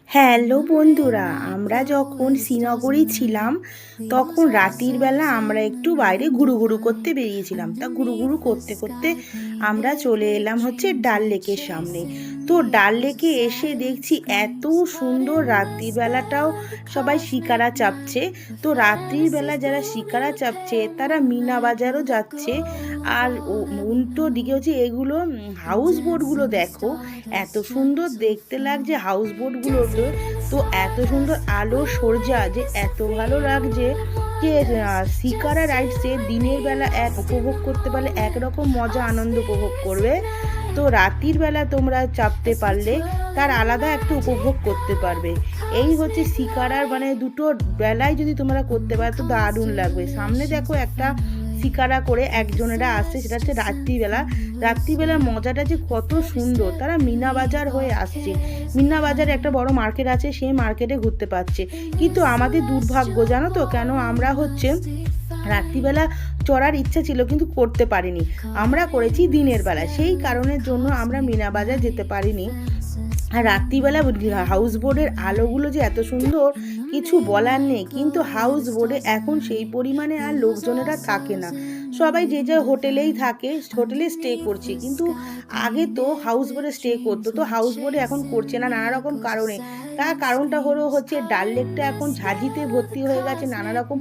Hello বন্ধুরা, আমরা যখন শ্রীনগরে ছিলাম তখন রাতের বেলা আমরা একটু বাইরে ঘুরু করতে বেরিয়েছিলাম। তা ঘুরু করতে করতে আমরা চলে এলাম হচ্ছে ডাল লেকের সামনে। তো ডাল লেকে এসে দেখছি এত সুন্দর, রাত্রির বেলাটাও সবাই শিকারা চাপছে। তো রাত্রির বেলা যারা শিকারা চাপছে তারা মিনা বাজারও যাচ্ছে। আর উল্টো দিকে হচ্ছে এগুলো হাউস বোটগুলো দেখো, এত সুন্দর দেখতে লাগছে হাউস বোটগুলোতে। তো এত সুন্দর আলো সজ্জা যে এত ভালো লাগছে যে শিকারা রাইডসে দিনের বেলা এক উপভোগ করতে পারলে একরকম মজা আনন্দ উপভোগ করবে, তো রাত্রির বেলা তোমরা চাপতে পারলে তার আলাদা একটা উপভোগ করতে পারবে। এই হচ্ছে শিকারার মানে দুটো বেলায় যদি তোমরা করতে পারো তো দারুণ লাগবে। সামনে দেখো একটা শিকারা করে একজনেরা আসছে, সেটা হচ্ছে রাত্রিবেলা। রাত্রিবেলার মজাটা যে কত সুন্দর, তারা মিনা বাজার হয়ে আসছে। মিনা বাজারে একটা বড় মার্কেট আছে, সেই মার্কেটে ঘুরতে পারছে। কিন্তু আমাদের দুর্ভাগ্য জানো তো, কেন আমরা হচ্ছে রাত্রিবেলা চড়ার ইচ্ছা ছিল কিন্তু করতে পারিনি, আমরা করেছি দিনের বেলা। সেই কারণের জন্য আমরা মিনা বাজার যেতে পারিনি। আর রাত্রিবেলা হাউস বোটের আলোগুলো যে এত সুন্দর কিছু বলার নেই। কিন্তু হাউস বোটে এখন সেই পরিমাণে আর লোকজনেরা থাকে না, সবাই যে যার হোটেলেই থাকে, হোটেলে স্টে করছে। কিন্তু আগে তো হাউস বোটে স্টে করতো, তো হাউস বোটে এখন করছে না নানা রকম কারণে। তার কারণটা হলো হচ্ছে ডাল লেকটা এখন ঝাঁঝিতে ভর্তি হয়ে গেছে, নানা রকম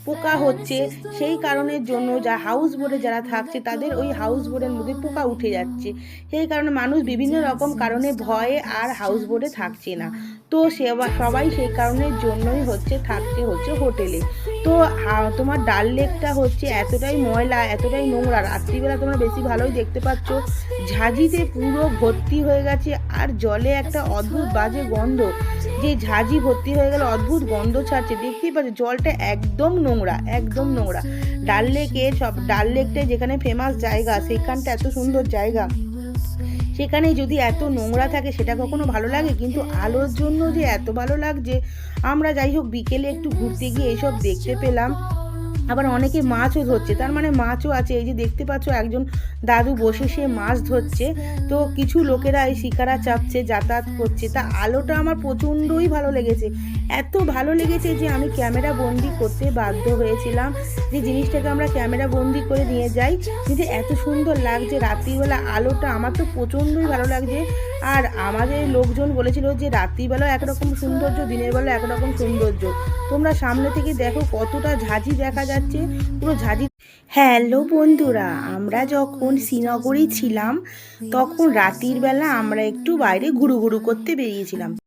পোকা হচ্ছে। সেই কারণের জন্য যা হাউস বোটে যারা থাকছে তাদের ওই হাউস বোটের মধ্যে পোকা উঠে যাচ্ছে। সেই কারণে মানুষ বিভিন্ন রকম কারণে ভয়ে আর হাউস বোটে থাকছে না। তো সবাই সেই কারণের জন্যই হচ্ছে থাকছে হচ্ছে হোটেলে। তো তোমার ডাল লেকটা হচ্ছে এতটাই ময়লা, এতটাই নোংরা, রাত্রিবেলা তোমরা বেশি ভালোই দেখতে পাচ্ছ ঝাঁঝিতে পুরো ভর্তি হয়ে গেছে। আর জলে একটা অদ্ভুত বাজে গন্ধ, যে ঝাঁঝি ভর্তি হয়ে গেলে অদ্ভুত গন্ধ ছাড়ছে, দেখতেই পাচ্ছ জলটা একদম নোংরা, একদম নোংরা। ডাল লেকটাই যেখানে ফেমাস জায়গা, সেখানটা এত সুন্দর জায়গা, সেখানে যদি এত নোংরা থাকে সেটা কখনো ভালো লাগে? কিন্তু আলোর জন্য যে এত ভালো লাগছে। আমরা যাই হোক বিকেলে একটু ঘুরতে গিয়ে এইসব দেখতে পেলাম। আবার অনেকে মাছও ধরছে, তার মানে মাছও আছে। এই যে দেখতে পাচ্ছ একজন দাদু বসে সে মাছ ধরছে। তো কিছু লোকেরা এই শিকারা চাপছে, যাতায়াত করছে। তা আলোটা আমার প্রচণ্ডই ভালো লেগেছে, এত ভালো লেগেছে যে আমি ক্যামেরা বন্দি করতে বাধ্য হয়েছিলাম, যে জিনিসটাকে আমরা ক্যামেরা বন্দি করে নিয়ে যাই। কিন্তু এত সুন্দর লাগছে রাত্রিবেলা আলোটা, আমার তো প্রচণ্ডই ভালো লাগছে। আর আমাদের লোকজন বলেছিল যে রাত্রিবেলাও একরকম সৌন্দর্য, দিনের বেলা একরকম সৌন্দর্য। তোমরা সামনে থেকে দেখো কতটা ঝাঁঝি দেখা যাচ্ছে, পুরো ঝাঁঝি। হ্যালো বন্ধুরা, আমরা যখন শ্রীনগরে ছিলাম তখন রাতের বেলা আমরা একটু বাইরে ঘুরু করতে বেরিয়েছিলাম।